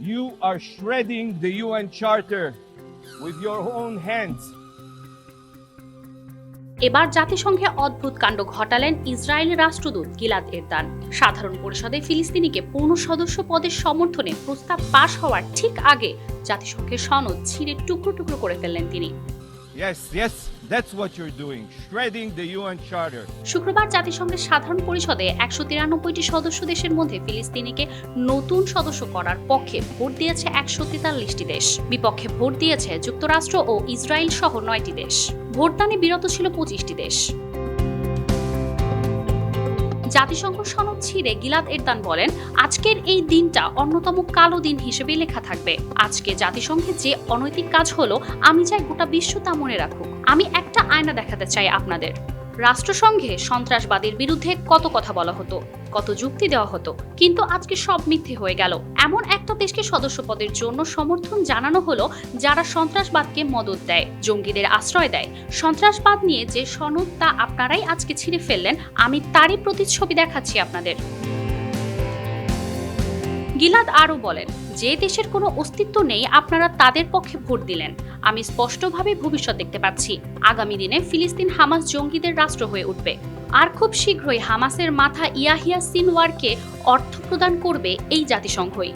You are shredding the UN Charter with your own hands. এবার জাতিসংঘে অদ্ভুত কাণ্ড ঘটালেন ইসরায়েলের রাষ্ট্রদূত গিলাদ এরদান। সাধারণ পরিষদে ফিলিস্তিনিকে পূর্ণ সদস্য পদের সমর্থনে প্রস্তাব পাশ হওয়ার ঠিক আগে জাতিসংঘের সনদ ছিঁড়ে টুকরো টুকরো করে ফেললেন তিনি। Yes, that's what you're doing, shredding the UN Charter. শুক্রবার জাতিসংঘের সাধারণ পরিষদে 193টি সদস্য দেশের মধ্যে ফিলিস্তিনিকে নতুন সদস্য করার পক্ষে ভোট দিয়েছে 143টি দেশ, বিপক্ষে ভোট দিয়েছে যুক্তরাষ্ট্র ও ইসরায়েল সহ 9টি দেশ। ভোটদানে বিরত ছিল 25টি দেশ। জাতিসংঘ সনদ ছিঁড়ে গিলাদ এরদান বলেন, আজকের এই দিনটা অন্যতম কালো দিন হিসেবে লেখা থাকবে। আজকে জাতিসংঘে যে অনৈতিক কাজ হলো, আমি চাই গোটা বিশ্ব তা মনে রাখুক। আমি একটা আয়না দেখাতে চাই আপনাদের। রাষ্ট্রসংঘে সন্ত্রাসবাদের বিরুদ্ধে কত কথা বলা হতো, কত যুক্তি দেওয়া হতো, কিন্তু আজকে সব মিথ্যে হয়ে গেল। এমন একটা দেশকে সদস্যপদের জন্য সমর্থন জানানো হলো যারা সন্ত্রাসবাদকে মদদ দেয়, জঙ্গিদের আশ্রয় দেয়। সন্ত্রাসবাদ নিয়ে যে সনদ তা আপনারাই আজকে ছিঁড়ে ফেললেন, আমি তারই প্রতিচ্ছবি দেখাচ্ছি আপনাদের। গিলাদ আরও বলেন, যে দেশের কোনো অস্তিত্ব নেই আপনারা তাদের পক্ষে ভোট দিলেন। আমি স্পষ্টভাবে ভবিষ্যৎ দেখতে পাচ্ছি, আগামী দিনে ফিলিস্তিন হামাস জঙ্গিদের রাষ্ট্র হয়ে উঠবে, আর খুব শীঘ্রই হামাসের মাথা ইয়াহিয়া সিনওয়ারকে অর্থ প্রদান করবে এই জাতিসংঘই।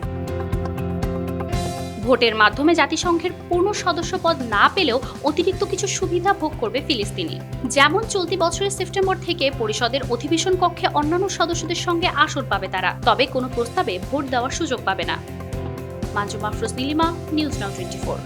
ভোটের মাধ্যমে জাতিসংঘের পূর্ণ সদস্যপদ না পেলেও অতিরিক্ত কিছু সুবিধা ভোগ করবে ফিলিস্তিনি। যেমন চলতি বছরের সেপ্টেম্বর থেকে পরিষদের অধিবেশন কক্ষে অন্যান্য সদস্যদের সঙ্গে আসর পাবে তারা, তবে কোনো প্রস্তাবে ভোট দেওয়ার সুযোগ পাবে না। মাজুমা আফরোজ নীলিমা, নিউজ নাও 24।